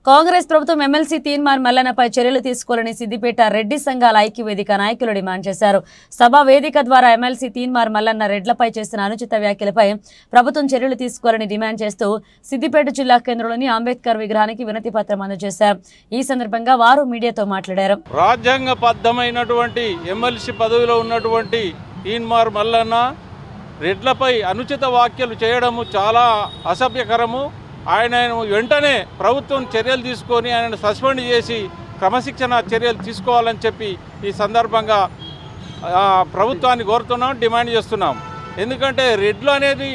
కాంగ్రెస్ ప్రభుత్వం ఎమ్మెల్సీ తీర్మాన్ మల్లన్నపై చర్యలు తీసుకోవాలని సిద్దిపేట రెడ్డి సంఘాల ఐక్యవేదిక నాయకులు డిమాండ్ చేశారు. సభా వేదిక ద్వారా ఎమ్మెల్సీ తీర్మాన్ మల్లన్న రెడ్లపై చేసిన అనుచిత వ్యాఖ్యలపై ప్రభుత్వం చర్యలు తీసుకోవాలని డిమాండ్ చేస్తూ సిద్దిపేట జిల్లా కేంద్రంలోని అంబేద్కర్ విగ్రహానికి వినతి పత్రం అందజేశారు. ఈ సందర్భంగా వారు మీడియాతో మాట్లాడారు. రాజ్యాంగబద్ధమైనటువంటి ఎమ్మెల్సీ పదవిలో ఉన్నటువంటి తీర్మాన్ మల్లన్న రెడ్లపై అనుచిత వ్యాఖ్యలు చేయడము చాలా అసభ్యకరము. ఆయన వెంటనే ప్రభుత్వం చర్యలు తీసుకొని ఆయనను సస్పెండ్ చేసి క్రమశిక్షణ చర్యలు తీసుకోవాలని చెప్పి ఈ సందర్భంగా ప్రభుత్వాన్ని కోరుతున్నాం, డిమాండ్ చేస్తున్నాం. ఎందుకంటే రెడ్లు అనేది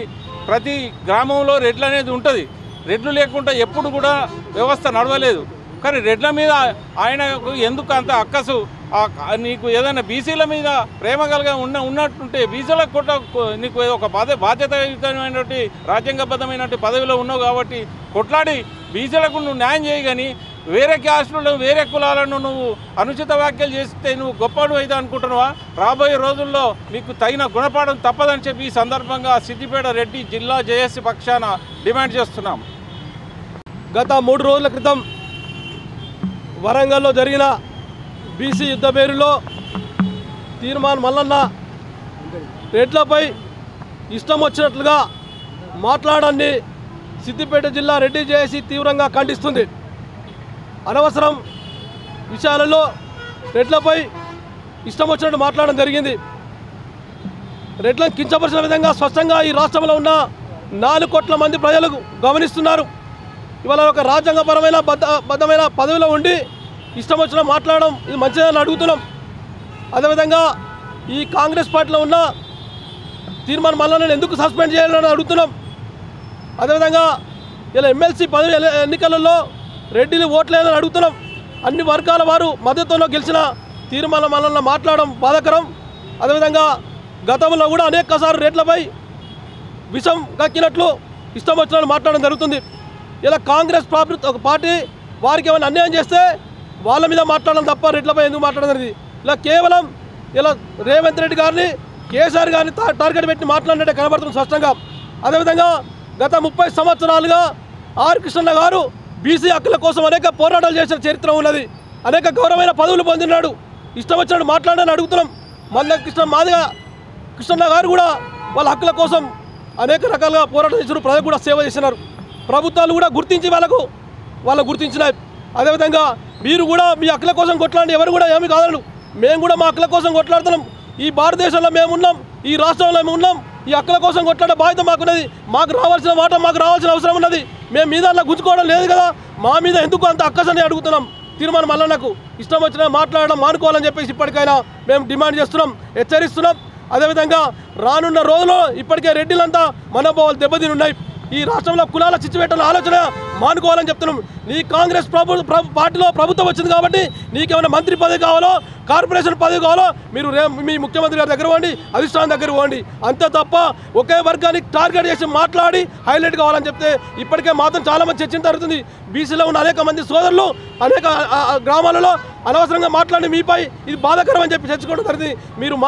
ప్రతి గ్రామంలో రెడ్లు అనేది ఉంటుంది. రెడ్లు లేకుండా ఎప్పుడు కూడా వ్యవస్థ నడవలేదు. కానీ రెడ్ల మీద ఆయనకు ఎందుకు అంత అక్కసు? నీకు ఏదైనా బీసీల మీద ప్రేమ కలిగా ఉన్నట్టుంటే బీసీలకు కూడా నీకు ఒక బాధ్యతయుతమైనటువంటి రాజ్యాంగబద్ధమైనటువంటి పదవిలో ఉన్నావు కాబట్టి కొట్లాడి బీసీలకు నువ్వు న్యాయం చేయి. కానీ వేరే క్యాస్టులను వేరే కులాలను నువ్వు అనుచిత వ్యాఖ్యలు చేస్తే నువ్వు గొప్పడు అయితే అనుకుంటున్నావా? రాబోయే రోజుల్లో నీకు తగిన గుణపాఠం తప్పదని చెప్పి ఈ సందర్భంగా సిద్దిపేట రెడ్డి జిల్లా జేఏసీ పక్షాన డిమాండ్ చేస్తున్నాం. గత 3 రోజుల క్రితం వరంగల్లో జరిగిన బీసీ యుద్ధ పేరులో తీర్మాన్ మల్లన్న రెడ్లపై ఇష్టం వచ్చినట్లుగా మాట్లాడాన్ని సిద్దిపేట జిల్లా రెడ్డి జేఏసీ తీవ్రంగా ఖండిస్తుంది. అనవసరం విషయాలలో రెడ్లపై ఇష్టం వచ్చినట్టు మాట్లాడడం జరిగింది. రెడ్లను కించపరిచిన విధంగా స్పష్టంగా ఈ రాష్ట్రంలో ఉన్న 4 కోట్ల మంది ప్రజలకు గమనిస్తున్నారు. ఇవాళ ఒక రాజ్యాంగపరమైన బద్ధమైన పదవిలో ఉండి ఇష్టం వచ్చిన మాట్లాడడం ఇది మంచిదని అడుగుతున్నాం. అదేవిధంగా ఈ కాంగ్రెస్ పార్టీలో ఉన్న తీర్మాన్ మల్లన్నను ఎందుకు సస్పెండ్ చేయాలని అడుగుతున్నాం. అదేవిధంగా ఇలా ఎమ్మెల్సీ పదవి ఎన్నికలలో రెడ్డిలు ఓట్లేదని అడుగుతున్నాం. అన్ని వర్గాల వారు మద్దతులో గెలిచిన తీర్మాన్ మల్లన్న మాట్లాడడం బాధాకరం. అదేవిధంగా గతంలో కూడా అనేకసార్లు రెడ్లపై విషం కక్కినట్లు ఇష్టం వచ్చినట్లు మాట్లాడడం జరుగుతుంది. ఇలా కాంగ్రెస్ ఒక పార్టీ వారికి ఏమైనా అన్యాయం చేస్తే వాళ్ళ మీద మాట్లాడడం తప్ప రెడ్లపై ఎందుకు మాట్లాడడం జరిగింది? ఇలా కేవలం ఇలా రేవంత్ రెడ్డి గారిని కేసీఆర్ గారిని టార్గెట్ పెట్టి మాట్లాడినట్టే కనబడుతుంది స్పష్టంగా. అదేవిధంగా గత 30 సంవత్సరాలుగా ఆర్ కృష్ణన్న గారు బీసీ హక్కుల కోసం అనేక పోరాటాలు చేసిన చరిత్ర ఉన్నది. అనేక గౌరవమైన పదవులు పొందినాడు. ఇష్టం వచ్చినట్టు మాట్లాడాలని అడుగుతున్నాం. మాదిగా కృష్ణన్న గారు కూడా వాళ్ళ హక్కుల కోసం అనేక రకాలుగా పోరాటం చేసినారు. ప్రజలకు కూడా సేవ చేసినారు. ప్రభుత్వాలు కూడా గుర్తించి వాళ్ళకు గుర్తించినాయి. అదేవిధంగా మీరు కూడా మీ హక్కుల కోసం కొట్లాడండి. ఎవరు కూడా ఏమీ కాదను. మేము కూడా మా హక్కుల కోసం కొట్లాడుతున్నాం. ఈ భారతదేశంలో మేము ఉన్నాం, ఈ రాష్ట్రంలో మేము ఉన్నాం. ఈ హక్కుల కోసం కొట్లాడే బాధ్యత మాకున్నది. మాకు రావాల్సిన మాట మాకు రావాల్సిన అవసరం ఉన్నది. మేము మీద అలా గుంజుకోవడం లేదు కదా. మా మీద ఎందుకు అంత అక్కసని అడుగుతున్నాం. తీర్మాన్ మల్లన్నకు ఇష్టం వచ్చిన మాట్లాడడం మానుకోవాలని చెప్పేసి ఇప్పటికైనా మేము డిమాండ్ చేస్తున్నాం, హెచ్చరిస్తున్నాం. అదేవిధంగా రానున్న రోజుల్లో ఇప్పటికే రెడ్డిలంతా మనోభావాలు దెబ్బతిని ఉన్నాయి. ఈ రాష్ట్రంలో కులాల చిచ్చు పెట్టాలని ఆలోచన మానుకోవాలని చెప్తున్నాం. నీ కాంగ్రెస్ పార్టీలో ప్రభుత్వం వచ్చింది కాబట్టి నీకేమైనా మంత్రి పదవి కావాలో కార్పొరేషన్ పదవి కావాలో మీరు మీ ముఖ్యమంత్రి గారి దగ్గర పోండి, అధిష్టానం దగ్గర పోండి. అంతే తప్ప ఒకే వర్గాన్ని టార్గెట్ చేసి మాట్లాడి హైలైట్ కావాలని చెప్తే ఇప్పటికే మాత్రం చాలామంది చర్చ జరుగుతుంది. బీసీలో ఉన్న అనేక మంది సోదరులు అనేక గ్రామాలలో అనవసరంగా మాట్లాడి మీపై ఇది బాధాకరం అని చెప్పి చర్చకోవడం జరుగుతుంది. మీరు